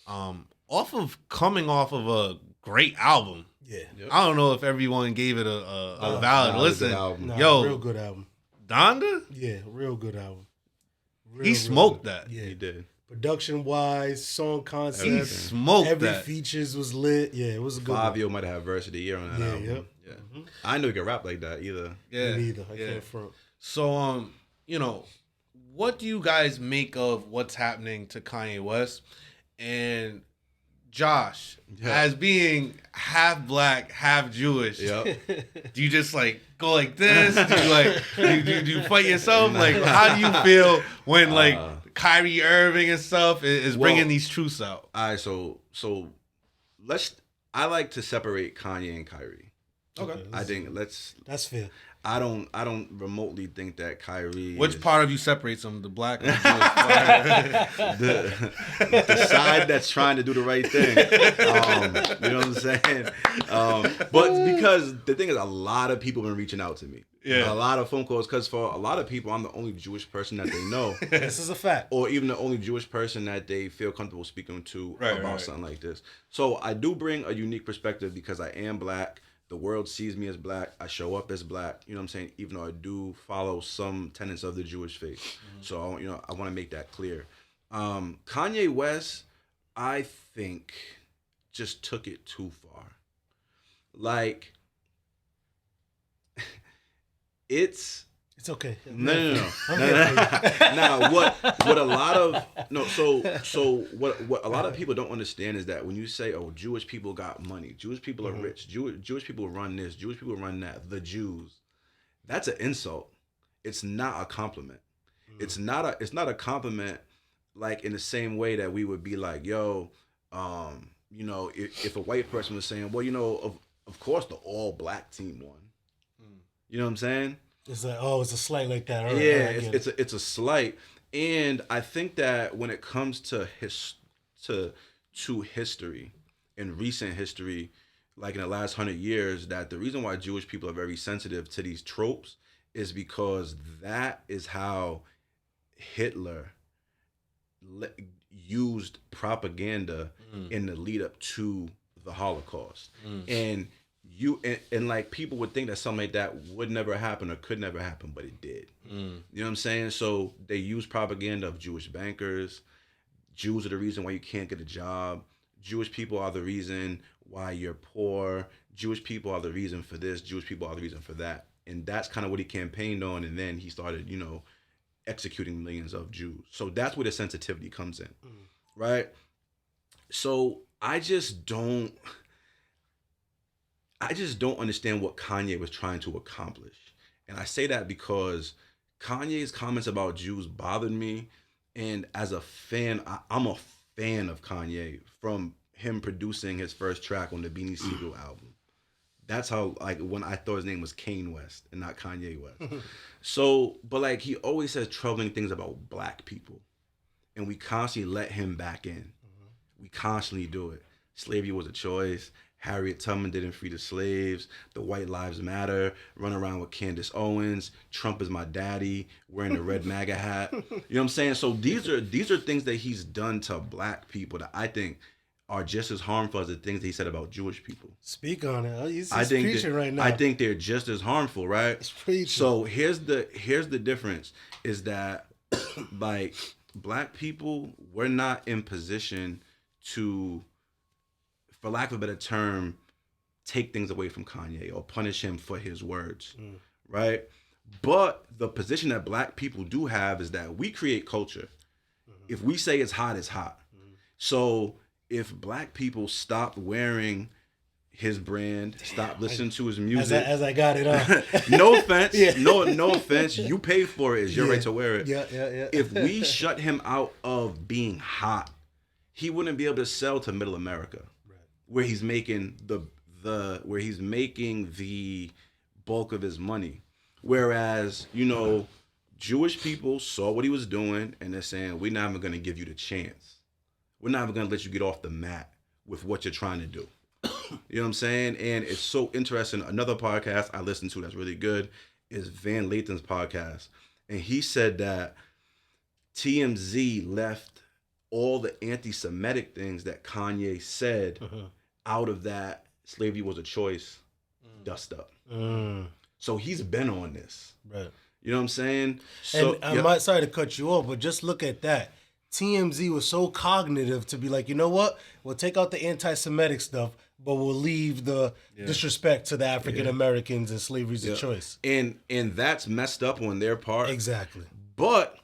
coming off of a great album. Yeah. Yep. I don't know if everyone gave it a valid listen. Real good album. Donda? Yeah, real good album. He smoked that. Yeah, he did. Production wise, song concept, he smoked every that. features was lit. Yeah, it was a good Fabio might have had verse of the year on that album. Yep. Yeah. Mm-hmm. I didn't know he could rap like that either. Yeah. Me neither. I can't front. So what do you guys make of what's happening to Kanye West? And Josh, as being half black, half Jewish, do you just go like this? Do you fight yourself? How do you feel when Kyrie Irving and stuff is bringing these truths out? All right, so let's I like to separate Kanye and Kyrie. Okay. I think that's fair. I don't remotely think that Kyrie. Which part of you separates them? The black or the Jewish part? the side that's trying to do the right thing. You know what I'm saying? But because the thing is, a lot of people have been reaching out to me. Yeah. A lot of phone calls, because for a lot of people, I'm the only Jewish person that they know. This is a fact. Or even the only Jewish person that they feel comfortable speaking to about something like this. So I do bring a unique perspective because I am black. The world sees me as black. I show up as black. You know what I'm saying? Even though I do follow some tenets of the Jewish faith. Mm-hmm. So, I want to make that clear. Kanye West, I think, just took it too far. Like, it's okay. No. Now, what a lot of what a lot of people don't understand is that when you say, "Oh, Jewish people got money, Jewish people are rich, Jewish people run this, Jewish people run that," the Jews, that's an insult. It's not a compliment. It's not a compliment, like in the same way that we would be like, "Yo, if a white person was saying, well, of course the all black team won," you know what I'm saying? It's like, it's a slight like that. Right, yeah, it's a slight, and I think that when it comes to history and recent history, like in the last 100 years, that the reason why Jewish people are very sensitive to these tropes is because that is how Hitler used propaganda in the lead up to the Holocaust, and like people would think that something like that would never happen or could never happen, but it did. You know what I'm saying? So they use propaganda of Jewish bankers. Jews are the reason why you can't get a job. Jewish people are the reason why you're poor. Jewish people are the reason for this. Jewish people are the reason for that. And that's kind of what he campaigned on. And then he started, executing millions of Jews. So that's where the sensitivity comes in, right? So I just don't understand what Kanye was trying to accomplish. And I say that because Kanye's comments about Jews bothered me. And as a fan, I'm a fan of Kanye from him producing his first track on the Beanie Sigel album. That's how, when I thought his name was Kanye West and not Kanye West. So, but he always says troubling things about black people. And we constantly let him back in. We constantly do it. Slavery was a choice. Harriet Tubman didn't free the slaves. The White Lives Matter. Run around with Candace Owens. Trump is my daddy. Wearing the red MAGA hat. You know what I'm saying? So these are things that he's done to black people that I think are just as harmful as the things that he said about Jewish people. Speak on it. He's preaching right now. I think they're just as harmful, right? He's preaching. So here's the difference is that black people, we're not in position to, for lack of a better term, take things away from Kanye or punish him for his words, right? But the position that black people do have is that we create culture. If we say it's hot, it's hot. So if black people stopped wearing his brand, stopped listening to his music, as I got it on. no offense, no offense. You paid for it. It's your right to wear it. Yeah. If we shut him out of being hot, he wouldn't be able to sell to Middle America, where he's making the bulk of his money. Whereas, Jewish people saw what he was doing and they're saying, we're not even going to give you the chance. We're not even going to let you get off the mat with what you're trying to do. You know what I'm saying? And it's so interesting. Another podcast I listen to that's really good is Van Lathan's podcast. And he said that TMZ left all the anti-Semitic things that Kanye said out of that slavery was a choice dust up. So he's been on this. Right. You know what I'm saying? So, and sorry to cut you off, but just look at that. TMZ was so cognitive to be like, you know what? We'll take out the anti-Semitic stuff, but we'll leave the disrespect to the African Americans and slavery's a choice. And that's messed up on their part. Exactly. But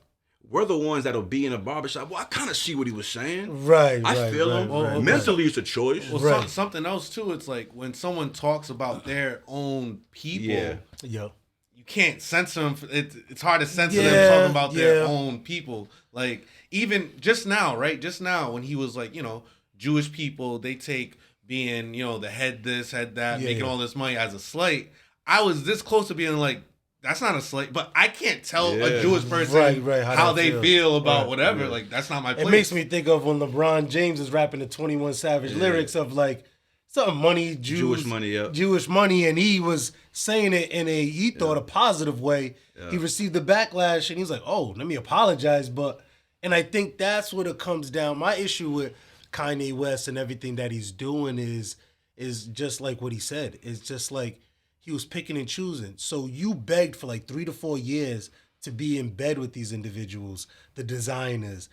we're the ones that'll be in a barbershop. Well, I kind of see what he was saying. I feel him. Mentally, it's a choice. Well, something else too. It's like when someone talks about their own people. You can't censor them. It's hard to censor them talking about their own people. Like even just now, right? Just now when he was like, Jewish people, they take being, the head this, head that, Yeah, making yeah. all this money as a slave. I was this close to being like, that's not a slave, but I can't tell a Yeah. Jewish person Right, how that they feels. feel about Right. whatever. Like, that's not my place. It makes me think of when LeBron James is rapping the 21 Savage lyrics of like something money, Jewish money, yeah. Jewish money, and he was saying it in he thought a positive way. Yeah. He received the backlash, and he's like, "Oh, let me apologize." And I think that's what it comes down. My issue with Kanye West and everything that he's doing is just like what he said. It's just like he was picking and choosing. So you begged for like 3 to 4 years to be in bed with these individuals, the designers,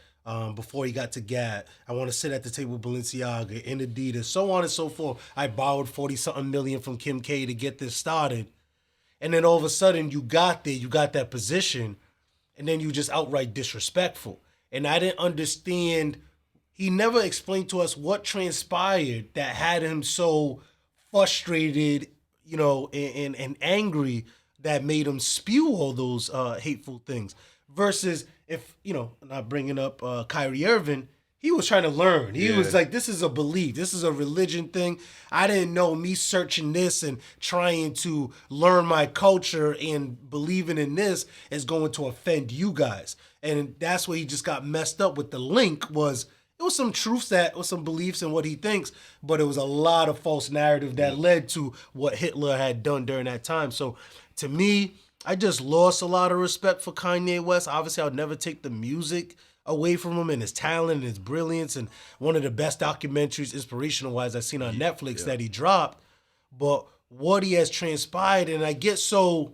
before he got to Gap. I want to sit at the table with Balenciaga and Adidas, so on and so forth. I borrowed 40-something million from Kim K to get this started. And then all of a sudden you got there, you got that position, and then you just outright disrespectful. And I didn't understand, he never explained to us what transpired that had him so frustrated, and angry that made him spew all those hateful things. Versus if, not bringing up Kyrie Irving, he was trying to learn. He was like, this is a belief. This is a religion thing. I didn't know me searching this and trying to learn my culture and believing in this is going to offend you guys. And that's where he just got messed up with the link was, it was some truths that was some beliefs in what he thinks, but it was a lot of false narrative that led to what Hitler had done during that time. So to me, I just lost a lot of respect for Kanye West. Obviously, I would never take the music away from him and his talent and his brilliance and one of the best documentaries, inspirational-wise, I've seen on Netflix that he dropped. But what he has transpired, and I get so,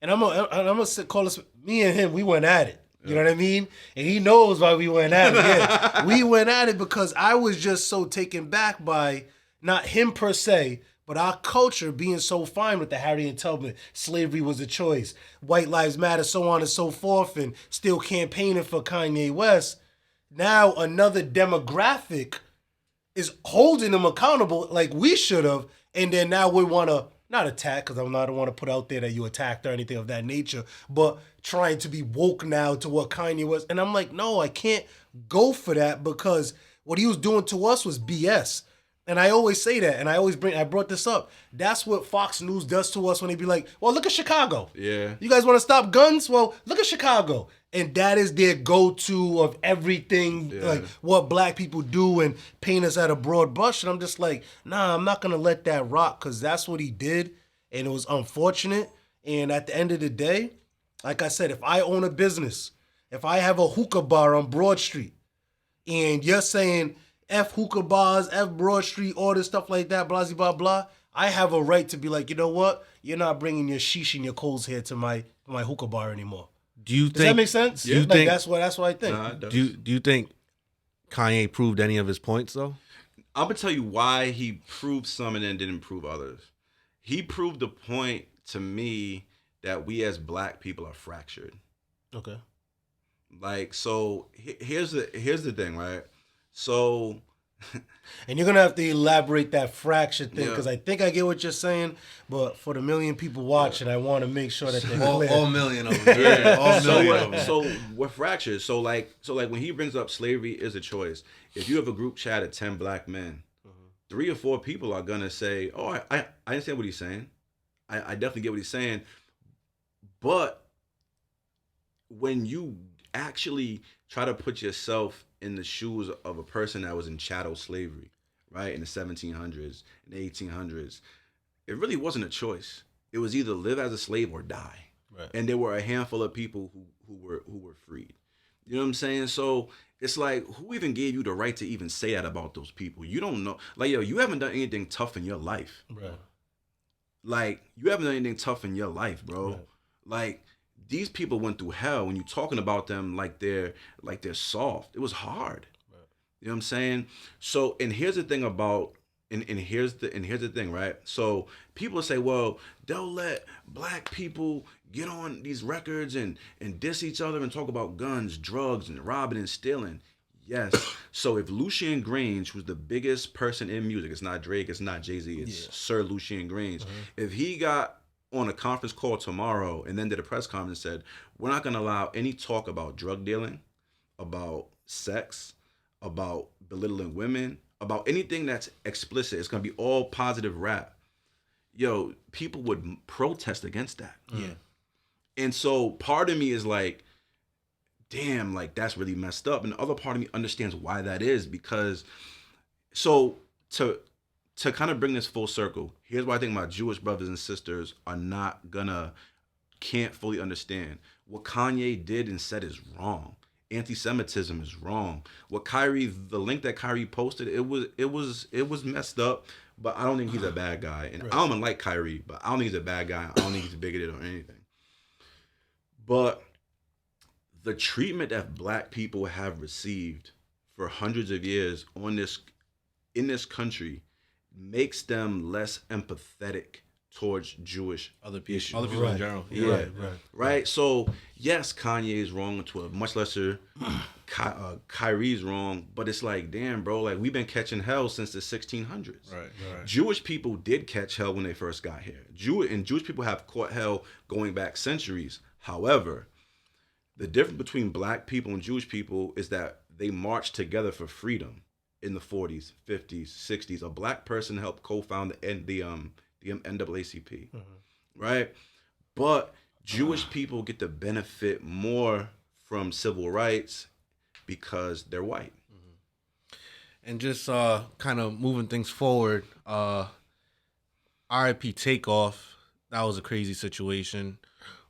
and I'm gonna call this, me and him, we went at it. You know what I mean? And he knows why we went at it. Yeah. We went at it because I was just so taken back by not him per se, but our culture being so fine with the Harriet Tubman, slavery was a choice, White Lives Matter, so on and so forth, and still campaigning for Kanye West. Now another demographic is holding him accountable like we should have, and then now we want to, not attack, because I don't want to put out there that you attacked or anything of that nature, but trying to be woke now to what Kanye was. And I'm like, no, I can't go for that because what he was doing to us was BS. And I always say that, and I brought this up. That's what Fox News does to us when they be like, well, look at Chicago. Yeah. You guys want to stop guns? Well, look at Chicago. And that is their go-to of everything, like what black people do and paint us at a broad brush. And I'm just like, nah, I'm not going to let that rock because that's what he did. And it was unfortunate. And at the end of the day, like I said, if I own a business, if I have a hookah bar on Broad Street, and you're saying F hookah bars, F Broad Street, all this stuff like that, blah, blah, blah, I have a right to be like, you know what? You're not bringing your sheesh and your coals here to my hookah bar anymore. Does that make sense? Do you think that's what I think. Nah, it does. do you think Kanye proved any of his points though? I'm gonna tell you why he proved some and then didn't prove others. He proved the point to me that we as black people are fractured. Okay. Like, so here's the thing, right? So, and you're gonna have to elaborate that fracture thing because I think I get what you're saying, but for the million people watching, I want to make sure that they're clear. All million of them. Yeah, all million of them. So we're fractured. So like when he brings up slavery is a choice. If you have a group chat of 10 black men, 3 or 4 people are gonna say, "Oh, I understand what he's saying. I definitely get what he's saying." But when you actually try to put yourself in the shoes of a person that was in chattel slavery, right, in the 1700s, in the 1800s, it really wasn't a choice. It was either live as a slave or die. Right. And there were a handful of people who were freed. You know what I'm saying? So it's like, who even gave you the right to even say that about those people? You don't know. Like, yo, you haven't done anything tough in your life. Right. Like, you haven't done anything tough in your life, bro. Right. Like, these people went through hell. When you're talking about them like they're soft, it was hard. Right. You know what I'm saying? So, and here's the thing about, and here's the thing, right? So people say, well, they'll let black people get on these records and diss each other and talk about guns, drugs, and robbing and stealing. Yes. So if Lucien Grange, who's the biggest person in music, it's not Drake, it's not Jay-Z, it's Sir Lucien Grange. If he got on a conference call tomorrow and then did a press conference and said, we're not going to allow any talk about drug dealing, about sex, about belittling women, about anything that's explicit, it's gonna be all positive rap. Yo, people would protest against that. Yeah. And so part of me is like, damn, like that's really messed up. And the other part of me understands why that is, because so to kind of bring this full circle, here's why I think my Jewish brothers and sisters can't fully understand. What Kanye did and said is wrong. Anti-Semitism is wrong. The link that Kyrie posted, it was messed up, but I don't think he's a bad guy. And I don't even like Kyrie, but I don't think he's a bad guy. I don't think he's bigoted or anything. But the treatment that black people have received for hundreds of years in this country makes them less empathetic towards Jewish Other people issues. in general. Yeah. Right. So yes, Kanye is wrong to a much lesser. Kyrie's wrong, but it's like, damn, bro, like we've been catching hell since the 1600s. Right. Jewish people did catch hell when they first got here. Jewish people have caught hell going back centuries. However, the difference between black people and Jewish people is that they marched together for freedom in the 40s, 50s, 60s. A black person helped co-found the NAACP, right? But Jewish people get to benefit more from civil rights because they're white. And just kind of moving things forward, RIP Takeoff, that was a crazy situation.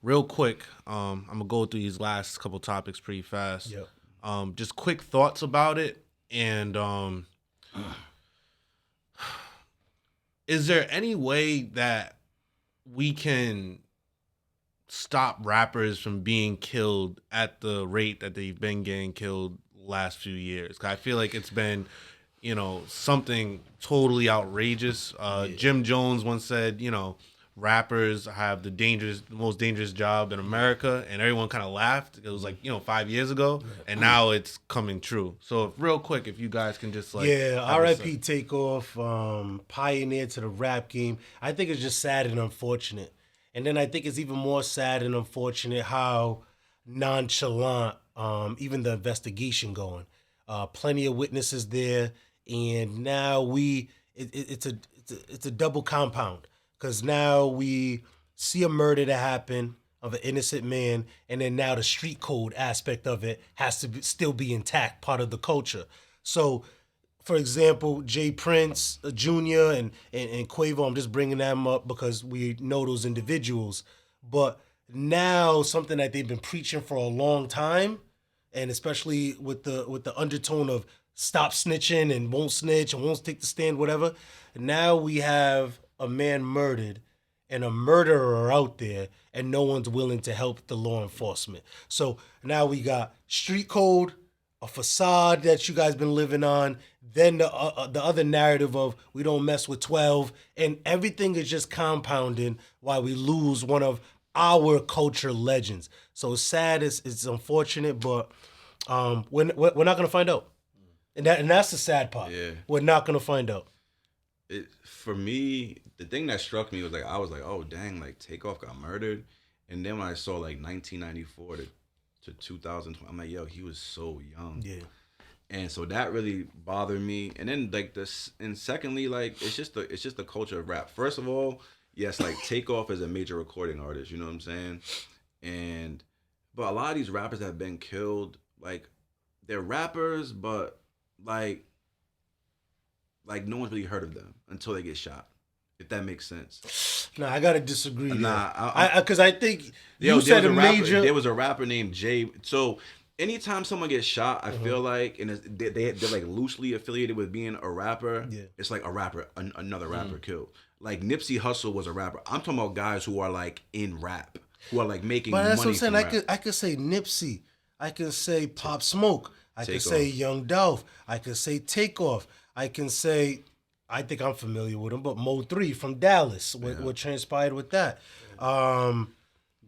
Real quick, I'm going to go through these last couple topics pretty fast. Yep. Just quick thoughts about it. And is there any way that we can stop rappers from being killed at the rate that they've been getting killed last few years? 'Cause I feel like it's been, something totally outrageous. Jim Jones once said, rappers have the most dangerous job in America, and everyone kind of laughed. It was like 5 years ago, and now it's coming true. So real quick, if you guys can just RIP Takeoff, pioneer to the rap game. I think it's just sad and unfortunate. And then I think it's even more sad and unfortunate how nonchalant even the investigation going. Plenty of witnesses there, and now it's a double compound, because now we see a murder that happened of an innocent man, and then now the street code aspect of it has to still be intact, part of the culture. So, for example, Jay Prince Jr. and Quavo, I'm just bringing them up because we know those individuals. But now something that they've been preaching for a long time, and especially with the undertone of stop snitching and won't snitch and won't take the stand, whatever. Now we have a man murdered and a murderer out there, and no one's willing to help the law enforcement. So now we got street code, a facade that you guys been living on, then the other narrative of we don't mess with 12, and everything is just compounding while we lose one of our culture legends. So it's sad, it's unfortunate, but we're not gonna find out, and that's the sad part. Yeah. We're not gonna find out. For me, the thing that struck me was like, I was like, oh dang, like Takeoff got murdered, and then when I saw like 1994 to 2020, I'm like, yo, he was so young. Yeah. And so that really bothered me. And then like this, and secondly, like it's just the culture of rap. First of all, yes, like Takeoff is a major recording artist, you know what I'm saying? But a lot of these rappers that have been killed, like they're rappers, but like no one's really heard of them until they get shot, if that makes sense. Nah, I gotta disagree. Nah, because I think you said a major. There was a rapper named Jay. So anytime someone gets shot, I feel like, and they're like loosely affiliated with being a rapper. Yeah. It's like a rapper, another rapper killed. Like Nipsey Hussle was a rapper. I'm talking about guys who are like in rap, who are like making money. But that's what I'm saying. I could say Nipsey. I can say Pop Smoke. I can say Young Dolph. I can say Takeoff. I can say, I think I'm familiar with him, but Mo 3 from Dallas. What transpired with that?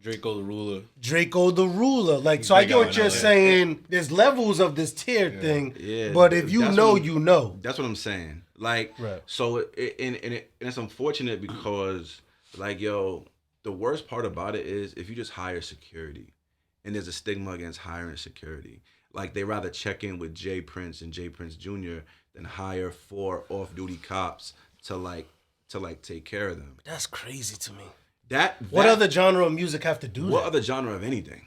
Draco the Ruler. Like, so I get what you're saying. There's levels of this tier thing. Yeah. But if you know, you know. That's what I'm saying. Like, so it's unfortunate because, like, yo, the worst part about it is if you just hire security, and there's a stigma against hiring security. Like, they rather check in with Jay Prince and Jay Prince Jr. than hire 4 off-duty cops to take care of them. That's crazy to me. What other genre of music have to do What that? other genre of anything?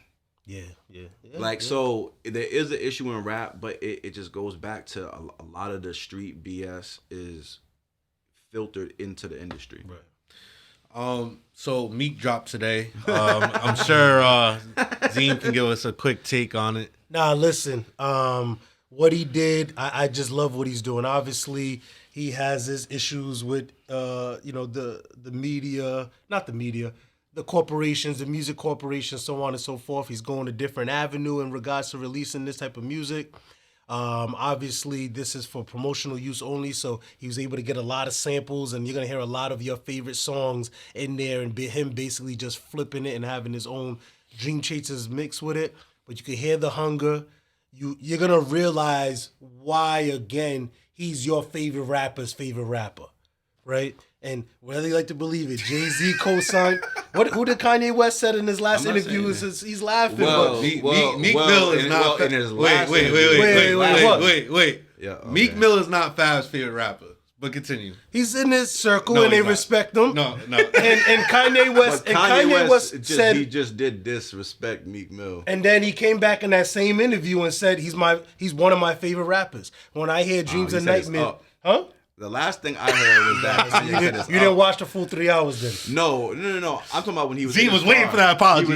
So there is an issue in rap, but it just goes back to a lot of the street BS is filtered into the industry. Right. So Meek dropped today. I'm sure Zeem can give us a quick take on it. Nah, listen. What he did, I just love what he's doing. Obviously, he has his issues with the media, not the media, the corporations, the music corporations, so on and so forth. He's going a different avenue in regards to releasing this type of music. Obviously, this is for promotional use only, so he was able to get a lot of samples, and you're going to hear a lot of your favorite songs in there, and him basically just flipping it and having his own Dream Chasers mix with it. But you can hear the hunger. You're going to realize why, again, he's your favorite rapper's favorite rapper, right? And whether you like to believe it, Jay-Z co-signed. Who did Kanye West said in his last interview? He's laughing. Well, Meek Mill is not. in his Wait. Yeah, okay. Meek Mill is not Fab's favorite rapper. But continue. He's in his circle, No, and they he's not. respect him. No. And Kanye West. But And Kanye West said. he just did disrespect Meek Mill. And then he came back in that same interview and said he's one of my favorite rappers. When I hear Dreams he and said it's Nightmare, up. huh? The last thing I heard was that You didn't watch the full 3 hours then. No. I'm talking about when he was. Zeem in his was waiting car. for that apology.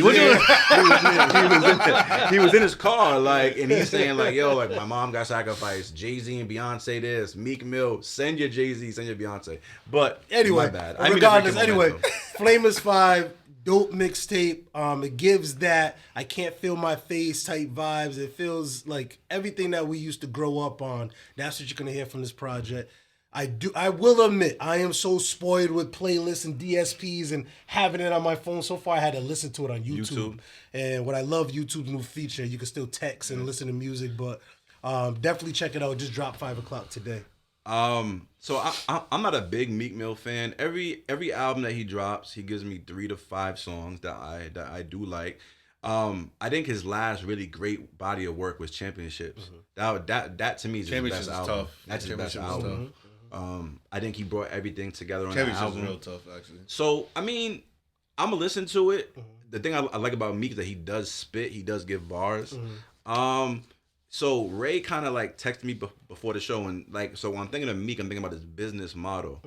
He was in his car, like, and he's saying, like, yo, like, my mom got sacrificed. Jay-Z and Beyonce this. Meek Mill, send your Jay-Z, send your Beyonce. But Anyway, my bad. I didn't mean to regardless, break your anyway, momentum. Flamerz 5, dope mixtape. It gives that I can't feel my face type vibes. It feels like everything that we used to grow up on. That's what you're gonna hear from this project. I will admit, I am so spoiled with playlists and DSPs and having it on my phone. So far, I had to listen to it on YouTube. And what I love, YouTube's new feature, you can still text and listen to music, but definitely check it out. It just dropped 5 o'clock today. So I'm not a big Meek Mill fan. Every album that he drops, he gives me 3 to 5 songs that I do like. I think his last really great body of work was Championships. That to me is his best album. Tough. That's his best album. I think he brought everything together on that Championships album. is real tough, actually. So I mean, I'm gonna listen to it. The thing I like about Meek is that he does spit, he does give bars. So Ray kind of like texted me before the show, and like, so when I'm thinking of Meek, I'm thinking about his business model,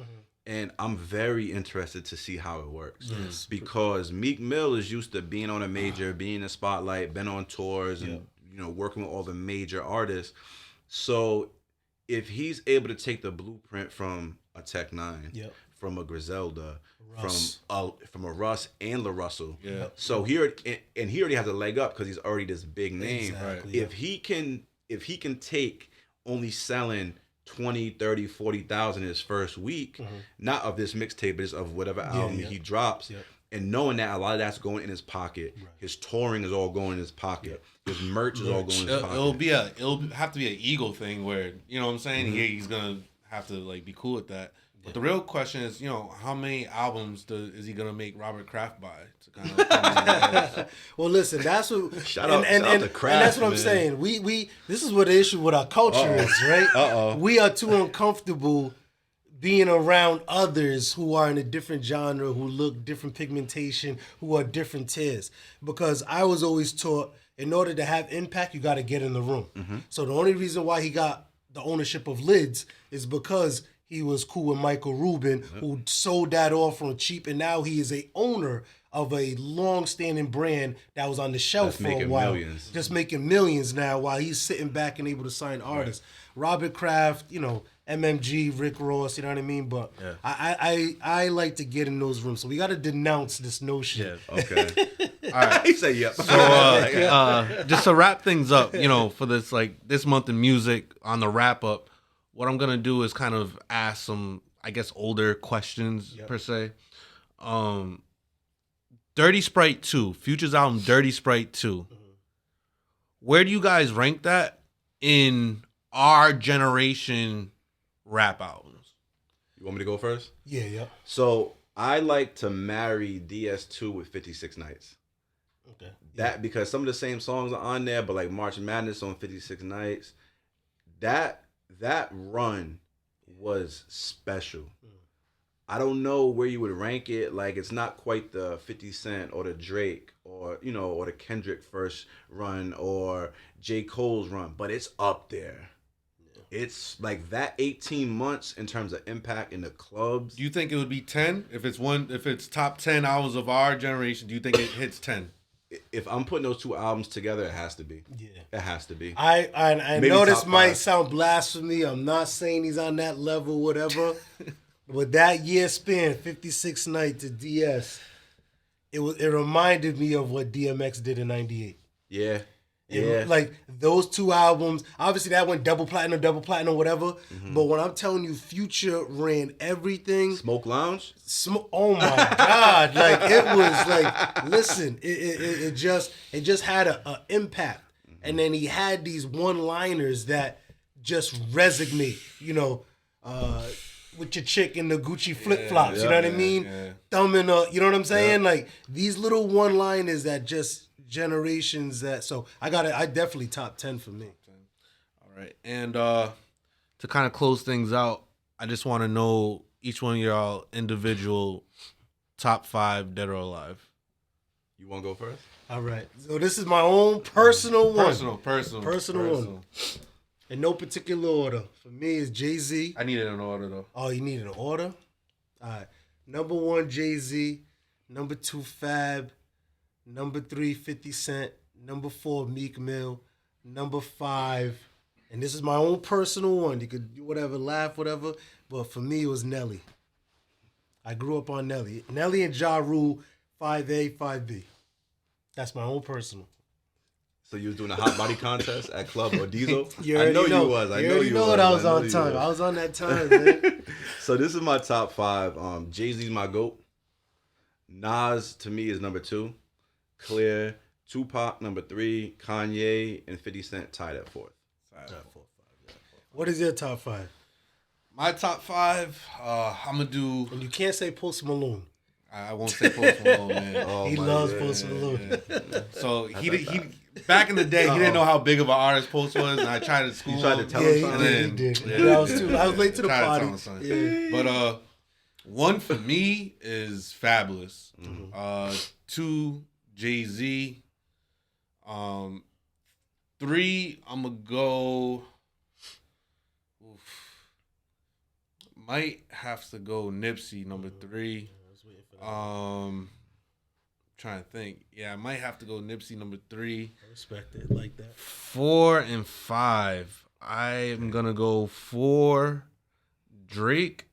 and I'm very interested to see how it works. Because Meek Mill is used to being on a major, being in the spotlight, been on tours, and working with all the major artists. So if he's able to take the blueprint from a Tech Nine, from a Griselda, from a Russ and La Russell, so he already has a leg up because he's already this big name. Exactly, If he can take only selling 20, 30, 40,000 his first week, not of this mixtape, but just of whatever album he drops, and knowing that a lot of that's going in his pocket, his touring is all going in his pocket, his merch is all going in his pocket. It'll have to be an ego thing where, you know what I'm saying? He's gonna have to like be cool with that. But the real question is, how many albums is he gonna make Robert Kraft buy to kind of? Well, listen, that's what. Shout out to Kraft, and that's what I'm man. saying. We this is what the issue with our culture is, right? We are too uncomfortable being around others who are in a different genre, who look different pigmentation, who are different tiers. Because I was always taught, in order to have impact, you got to get in the room. So the only reason why he got the ownership of Lids is because he was cool with Michael Rubin, who sold that off from cheap, and now he is a owner of a long-standing brand that was on the shelf for a while, just making millions now, while he's sitting back and able to sign artists. Robert Kraft, MMG, Rick Ross, you know what I mean? But I like to get in those rooms, so we got to denounce this notion. Okay. All right. He said yep. So just to wrap things up, for this month in music on the wrap up, what I'm gonna do is kind of ask some, I guess, older questions per se. Dirty Sprite 2, Future's album Dirty Sprite 2. Where do you guys rank that in our generation rap albums? You want me to go first? Yeah. So I like to marry DS2 with 56 Nights. Okay. Because some of the same songs are on there, but like March Madness on 56 Nights, that that run was special. I don't know where you would rank it. Like, it's not quite the 50 Cent or the Drake or, you know, or the Kendrick first run or J. Cole's run, but it's up there. It's like that 18 months in terms of impact in the clubs. Do you think it would be 10? If it's top 10 albums of our generation, do you think it hits 10? If I'm putting those two albums together, it has to be. Yeah. It has to be. I Maybe know this top might 5. sound blasphemy. I'm not saying he's on that level, whatever. But that year span, 56 Night to DS, it reminded me of what DMX did in 98. Yeah. Like those two albums, obviously that went double platinum, whatever. But when I'm telling you, Future ran everything. Smoke Lounge? Oh my God! Like it was like, listen, it just had a impact, and then he had these one-liners that just resonate. You know, with your chick in the Gucci flip flops. You know what I mean? Yeah. Thumbing up. You know what I'm saying? Like these little one-liners that just. Generations that I definitely top 10 for me. All right. And to kind of close things out, I just want to know each one of y'all individual top 5 dead or alive. You want to go first? All right. So this is my own personal one. Personal one. In no particular order. For me is Jay-Z. I need it in order though. Oh, you need an order? All right. Number 1, Jay-Z. Number 2, Fab. Number 3, 50 Cent. Number 4, Meek Mill. Number 5, and this is my own personal one. You could do whatever, laugh, whatever. But for me, it was Nelly. I grew up on Nelly. Nelly and Ja Rule, 5A, 5B. That's my own personal. So you was doing a hot body contest at Club or Diesel? You already know what I was on time. I was on that time, man. So this is my top 5. Jay-Z's my GOAT. Nas, to me, is number 2. Clear, Tupac number 3, Kanye, and 50 Cent tied at 4th. What is your top 5? My top 5, I'm gonna do. And you can't say Post Malone. I won't say Post Malone, man. Oh, he loves Post Malone. Yeah. So he back in the day, he didn't know how big of an artist Post was, and I tried to school. You tried to tell him something. He did. Yeah, I was late to the party. Yeah. But one for me is Fabulous. 2. Jay-Z. 3, I'm gonna go. Might have to go Nipsey, number 3. Trying to think. Yeah, I might have to go Nipsey, number 3. I respect it like that. 4 and 5. I am gonna go 4, Drake.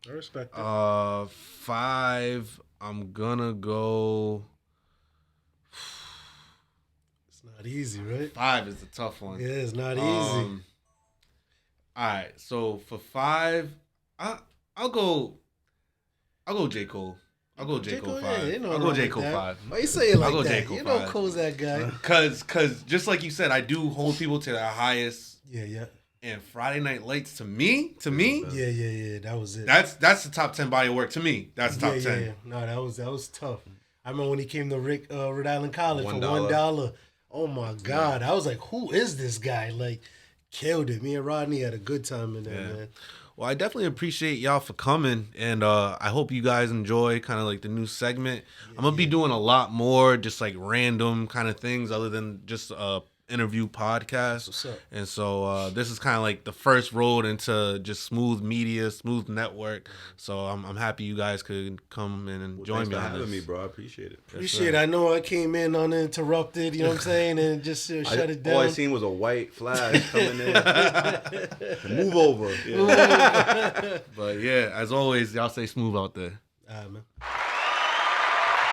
I respect it. 5, I'm gonna go. It's not easy, right? 5 is a tough one. Yeah, it's not easy. All right, so for 5, I'll go J. Cole. I'll go J. Cole 5. Yeah, I'll go J. Cole 5. Why you say it like I'll go that? J. Cole You know 5. Cole's that guy. Cause just like you said, I do hold people to their highest. Yeah. And Friday Night Lights to me. Yeah. That was it. That's the top 10 body of work to me. That's the top 10. Yeah. No, that was tough. I remember when he came to Rhode Island College for $1. $1. Oh my God. I was like, who is this guy? Like, killed it. Me and Rodney had a good time in there, man. Well, I definitely appreciate y'all for coming, and I hope you guys enjoy kind of like the new segment. I'm gonna be doing a lot more just like random kind of things other than just interview podcast. What's up? And so this is kind of like the first road into just smooth media, smooth network. So I'm happy you guys could come and join me on having this. me, bro. I appreciate it. Appreciate it. I know I came in uninterrupted, you know what I'm saying, and just shut it down. All I seen was a white flash coming in. Move over. But yeah, as always, y'all stay smooth out there. All right, man.